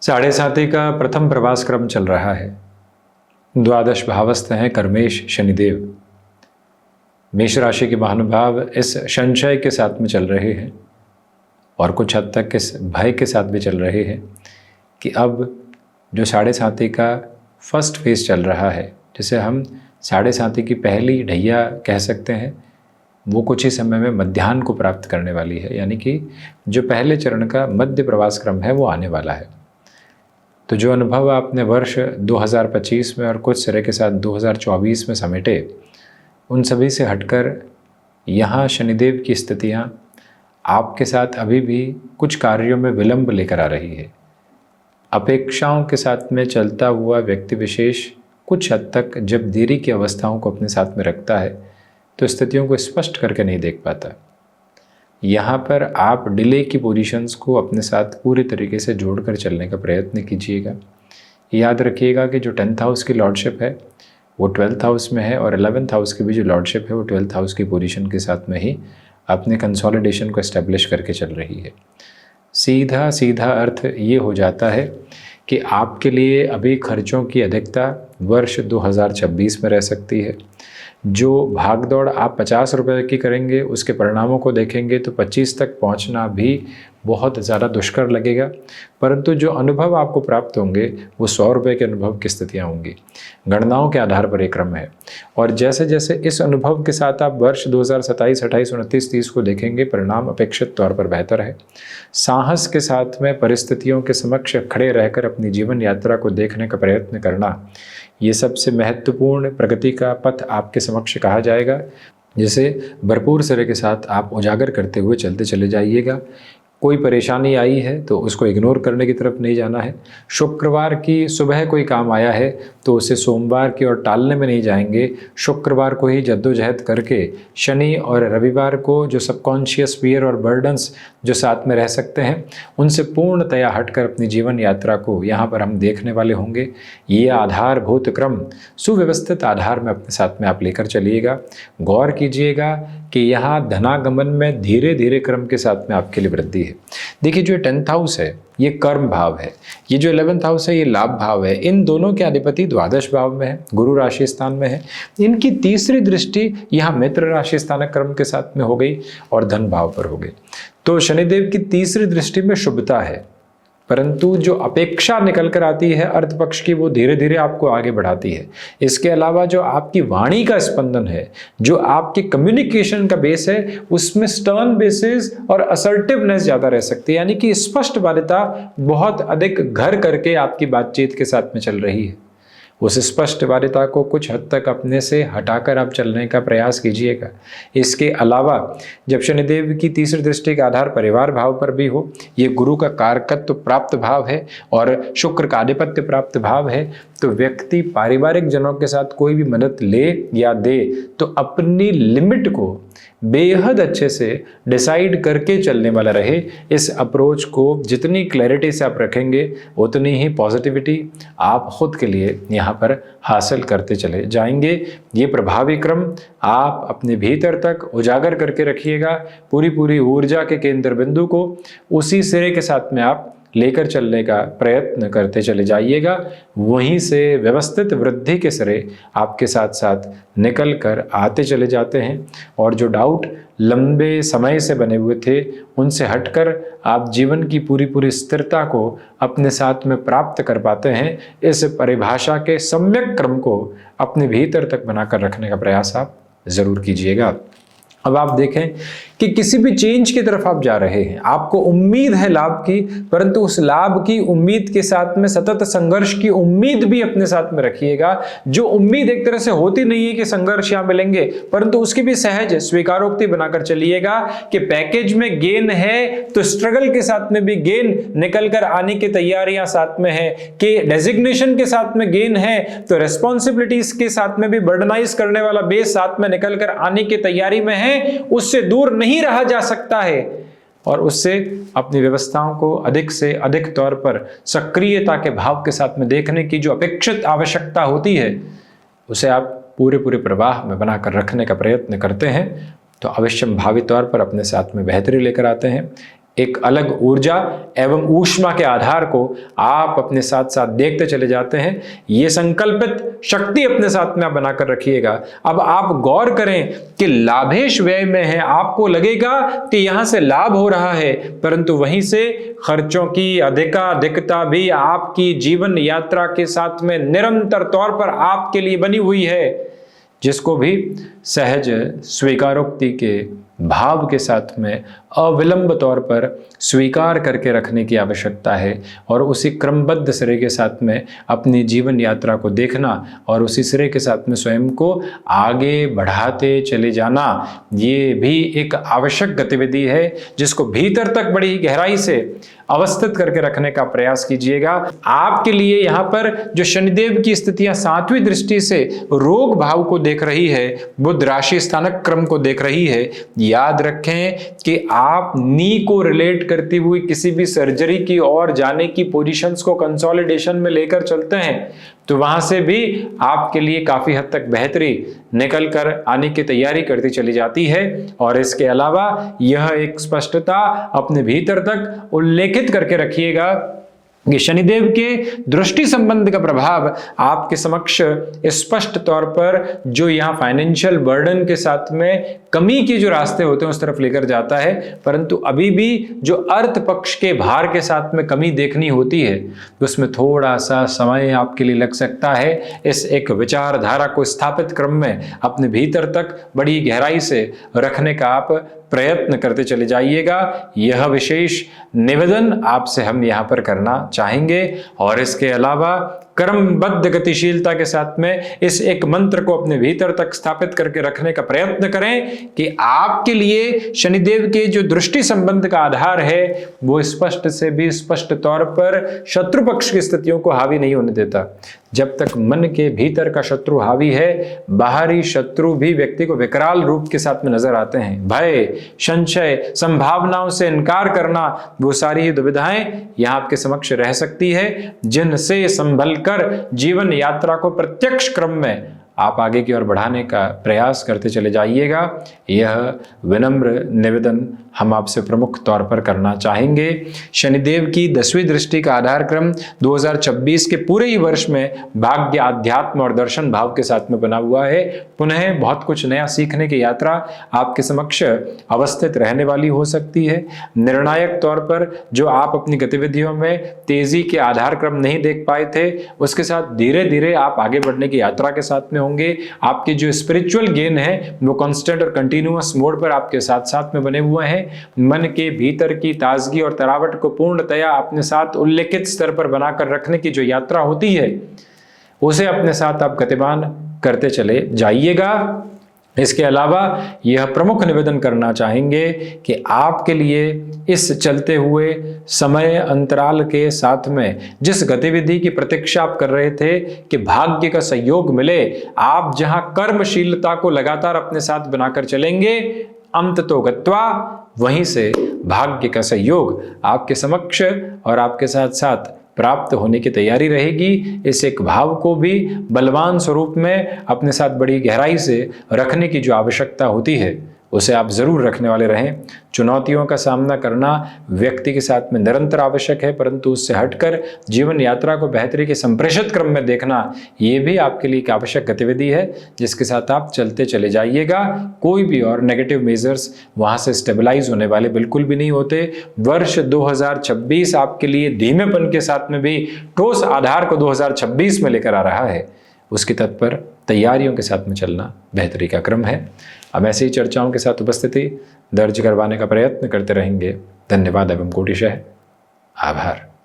साढ़े साथी का प्रथम प्रवास क्रम चल रहा है। द्वादश भावस्थ हैं कर्मेश शनिदेव। मेष राशि के महानुभाव इस संशय के साथ में चल रहे हैं और कुछ हद तक इस भय के साथ भी चल रहे हैं कि अब जो साढ़े साथी का फर्स्ट फेज चल रहा है, जिसे हम साढ़े साथी की पहली ढैया कह सकते हैं, वो कुछ ही समय में मध्याह्न को प्राप्त करने वाली है। यानी कि जो पहले चरण का मध्य प्रवास क्रम है वो आने वाला है। तो जो अनुभव आपने वर्ष 2025 में और कुछ सिरे के साथ 2024 में समेटे, उन सभी से हटकर यहाँ शनिदेव की स्थितियाँ आपके साथ अभी भी कुछ कार्यों में विलंब लेकर आ रही है। अपेक्षाओं के साथ में चलता हुआ व्यक्ति विशेष कुछ हद तक जब देरी की अवस्थाओं को अपने साथ में रखता है तो स्थितियों को स्पष्ट करके नहीं देख पाता। यहाँ पर आप डिले की पोजीशंस को अपने साथ पूरी तरीके से जोड़कर चलने का प्रयत्न कीजिएगा। याद रखिएगा कि जो 10th हाउस की लॉर्डशिप है वो 12th हाउस में है और 11th हाउस की भी जो लॉर्डशिप है वो 12th हाउस की पोजीशन के साथ में ही अपने कंसोलिडेशन को एस्टेब्लिश करके चल रही है। सीधा सीधा अर्थ ये हो जाता है कि आपके लिए अभी खर्चों की अधिकता वर्ष 2026 में रह सकती है। जो भागदौड़ आप 50 रुपये की करेंगे उसके परिणामों को देखेंगे तो 25 तक पहुंचना भी बहुत ज़्यादा दुष्कर लगेगा, परंतु जो अनुभव आपको प्राप्त होंगे वो 100 रुपये के अनुभव की स्थितियाँ होंगी। गणनाओं के आधार पर एक क्रम है और जैसे जैसे इस अनुभव के साथ आप वर्ष 2027, 28, 29, 30 को देखेंगे, परिणाम अपेक्षित तौर पर बेहतर है। साहस के साथ में परिस्थितियों के समक्ष खड़े रहकर अपनी जीवन यात्रा को देखने का प्रयत्न करना, ये सबसे महत्वपूर्ण प्रगति का पथ आपके समक्ष कहा जाएगा, जिसे भरपूर सिरे के साथ आप उजागर करते हुए चलते चले जाइएगा। कोई परेशानी आई है तो उसको इग्नोर करने की तरफ नहीं जाना है। शुक्रवार की सुबह कोई काम आया है तो उसे सोमवार की ओर टालने में नहीं जाएंगे। शुक्रवार को ही जद्दोजहद करके शनि और रविवार को जो सबकॉन्शियस फियर और बर्डन्स जो साथ में रह सकते हैं उनसे पूर्णतया हटकर अपनी जीवन यात्रा को यहाँ पर हम देखने वाले होंगे। ये आधारभूत क्रम सुव्यवस्थित आधार में अपने साथ में आप लेकर चलिएगा। गौर कीजिएगा कि यहाँ धनागमन में धीरे धीरे क्रम के साथ में आपके लिए वृद्धि है। देखिए, जो 10th हाउस है ये कर्म भाव है, ये जो 11th हाउस है ये लाभ भाव है। इन दोनों के अधिपति द्वादश भाव में है, गुरु राशि स्थान में है। इनकी तीसरी दृष्टि यहाँ मित्र राशि स्थानक क्रम के साथ में हो गई और धन भाव पर हो गई। तो शनिदेव की तीसरी दृष्टि में शुभता है, परंतु जो अपेक्षा निकल कर आती है अर्थ पक्ष की, वो धीरे धीरे आपको आगे बढ़ाती है। इसके अलावा जो आपकी वाणी का स्पंदन है, जो आपकी कम्युनिकेशन का बेस है, उसमें स्टर्न बेसिस और असर्टिवनेस ज़्यादा रह सकती है। यानी कि स्पष्टवादिता बहुत अधिक घर करके आपकी बातचीत के साथ में चल रही है। उस स्पष्टवादिता को कुछ हद तक अपने से हटाकर आप चलने का प्रयास कीजिएगा। इसके अलावा जब शनिदेव की तीसरी दृष्टि के आधार परिवार भाव पर भी हो, ये गुरु का कारकत्व प्राप्त भाव है और शुक्र का आधिपत्य प्राप्त भाव है, तो व्यक्ति पारिवारिक जनों के साथ कोई भी मदद ले या दे तो अपनी लिमिट को बेहद अच्छे से डिसाइड करके चलने वाला रहे। इस अप्रोच को जितनी क्लैरिटी से आप रखेंगे उतनी ही पॉजिटिविटी आप खुद के लिए यहाँ पर हासिल करते चले जाएंगे। ये प्रभावी क्रम आप अपने भीतर तक उजागर करके रखिएगा। पूरी ऊर्जा के केंद्र बिंदु को उसी सिरे के साथ में आप लेकर चलने का प्रयत्न करते चले जाइएगा। वहीं से व्यवस्थित वृद्धि के सिरे आपके साथ साथ निकल कर आते चले जाते हैं और जो डाउट लंबे समय से बने हुए थे उनसे हटकर आप जीवन की पूरी स्थिरता को अपने साथ में प्राप्त कर पाते हैं। इस परिभाषा के सम्यक क्रम को अपने भीतर तक बनाकर रखने का प्रयास आप जरूर कीजिएगा। अब आप देखें कि किसी भी चेंज की तरफ आप जा रहे हैं, आपको उम्मीद है लाभ की, परंतु उस लाभ की उम्मीद के साथ में सतत संघर्ष की उम्मीद भी अपने साथ में रखिएगा। जो उम्मीद एक तरह से होती नहीं है कि संघर्ष यहाँ मिलेंगे, परंतु उसकी भी सहज स्वीकारोक्ति बनाकर चलिएगा कि पैकेज में गेन है तो स्ट्रगल के साथ में भी गेन निकल कर आने की तैयारियां साथ में है, कि डेजिग्नेशन के साथ में गेन है तो रेस्पॉन्सिबिलिटीज के साथ में भी बर्डनाइज करने वाला बेस साथ में निकल कर आने की तैयारी में है। उससे दूर नहीं रहा जा सकता है और उससे अपनी व्यवस्थाओं को अधिक से अधिक तौर पर सक्रियता के भाव के साथ में देखने की जो अपेक्षित आवश्यकता होती है उसे आप पूरे प्रवाह में बनाकर रखने का प्रयत्न करते हैं तो अवश्य भावी तौर पर अपने साथ में बेहतरी लेकर आते हैं। एक अलग ऊर्जा एवं ऊष्मा के आधार को आप अपने साथ साथ देखते चले जाते हैं। ये संकल्पित शक्ति अपने साथ में आप बनाकर रखिएगा। अब आप गौर करें कि लाभेश व्यय में है, आपको लगेगा कि यहां से लाभ हो रहा है, परंतु वहीं से खर्चों की अधिकता भी आपकी जीवन यात्रा के साथ में निरंतर तौर पर आपके लिए बनी हुई है, जिसको भी सहज स्वीकारोक्ति के भाव के साथ में अविलंब तौर पर स्वीकार करके रखने की आवश्यकता है और उसी क्रमबद्ध सिरे के साथ में अपनी जीवन यात्रा को देखना और उसी सिरे के साथ में स्वयं को आगे बढ़ाते चले जाना, ये भी एक आवश्यक गतिविधि है जिसको भीतर तक बड़ी गहराई से अवस्थित करके रखने का प्रयास कीजिएगा। आपके लिए यहाँ पर जो शनिदेव की स्थितियां 7वीं दृष्टि से रोग भाव को देख रही है, बुध राशि स्थानक क्रम को देख रही है, याद रखें कि आप नी को रिलेट करती हुई किसी भी सर्जरी की ओर जाने की पोजीशंस को कंसोलिडेशन में लेकर चलते हैं तो वहां से भी आपके लिए काफी हद तक बेहतरी निकल कर आने की तैयारी करती चली जाती है। और इसके अलावा यह एक स्पष्टता अपने भीतर तक उल्लेखित करके रखिएगा कि शनिदेव के दृष्टि संबंध का प्रभाव आपके समक्ष स्पष्ट तौर पर जो यहाँ फाइनेंशियल बर्डन के साथ में कमी के जो रास्ते होते हैं उस तरफ लेकर जाता है, परंतु अभी भी जो अर्थ पक्ष के भार के साथ में कमी देखनी होती है उसमें थोड़ा सा समय आपके लिए लग सकता है। इस एक विचारधारा को स्थापित क्रम में अपने भीतर तक बड़ी गहराई से रखने का आप प्रयत्न करते चले जाइएगा। यह विशेष निवेदन आपसे हम यहाँ पर करना चाहेंगे। और इसके अलावा क्रमबद्ध गतिशीलता के साथ में इस एक मंत्र को अपने भीतर तक स्थापित करके रखने का प्रयत्न करें कि आपके लिए शनिदेव के जो दृष्टि संबंध का आधार है वो स्पष्ट से भी स्पष्ट तौर पर शत्रु पक्ष की स्थितियों को हावी नहीं होने देता। जब तक मन के भीतर का शत्रु हावी है, बाहरी शत्रु भी व्यक्ति को विकराल रूप के साथ में नजर आते हैं। भय, संशय, संभावनाओं से इनकार करना, वो सारी ही दुविधाएं यहां आपके समक्ष रह सकती है, जिनसे संभल कर जीवन यात्रा को प्रत्यक्ष क्रम में आप आगे की ओर बढ़ाने का प्रयास करते चले जाइएगा। यह विनम्र निवेदन हम आपसे प्रमुख तौर पर करना चाहेंगे। शनिदेव की 10वीं दृष्टि का आधार क्रम 2026 के पूरे ही वर्ष में भाग्य, आध्यात्म और दर्शन भाव के साथ में बना हुआ है। पुनः बहुत कुछ नया सीखने की यात्रा आपके समक्ष अवस्थित रहने वाली हो सकती है। निर्णायक तौर पर जो आप अपनी गतिविधियों में तेजी के आधार क्रम नहीं देख पाए थे, उसके साथ धीरे धीरे आप आगे बढ़ने की यात्रा के साथ में होंगे। आपके जो स्पिरिचुअल गेन है वो कांस्टेंट और कंटिन्यूअस मोड पर आपके साथ साथ में बने हुए हैं। मन के भीतर की ताजगी और तरावट को पूर्णतया अपने साथ उल्लेखित स्तर पर बनाकर रखने की जो यात्रा होती है उसे अपने साथ आप गतिमान करते चले जाइएगा। इसके अलावा यह प्रमुख निवेदन करना चाहेंगे कि आपके लिए इस चलते हुए समय अंतराल के साथ में जिस गतिविधि की प्रतीक्षा आप कर रहे थे कि भाग्य का सहयोग मिले, आप जहां कर्मशीलता को लगातार अपने साथ बनाकर चलेंगे, अंत तो गत्वा वहीं से भाग्य का सहयोग आपके समक्ष और आपके साथ साथ प्राप्त होने की तैयारी रहेगी। इस एक भाव को भी बलवान स्वरूप में अपने साथ बड़ी गहराई से रखने की जो आवश्यकता होती है उसे आप जरूर रखने वाले रहें। चुनौतियों का सामना करना व्यक्ति के साथ में निरंतर आवश्यक है, परंतु उससे हटकर जीवन यात्रा को बेहतरी के संप्रेषित क्रम में देखना ये भी आपके लिए एक आवश्यक गतिविधि है जिसके साथ आप चलते चले जाइएगा। कोई भी और नेगेटिव मेजर्स वहां से स्टेबलाइज होने वाले बिल्कुल भी नहीं होते। वर्ष 2026 आपके लिए धीमेपन के साथ में भी ठोस आधार को 2026 में लेकर आ रहा है। उसकी तत्पर तैयारियों के साथ में चलना बेहतरी का क्रम है। हम ऐसी ही चर्चाओं के साथ उपस्थिति दर्ज करवाने का प्रयत्न करते रहेंगे। धन्यवाद एवं कोटिशः आभार।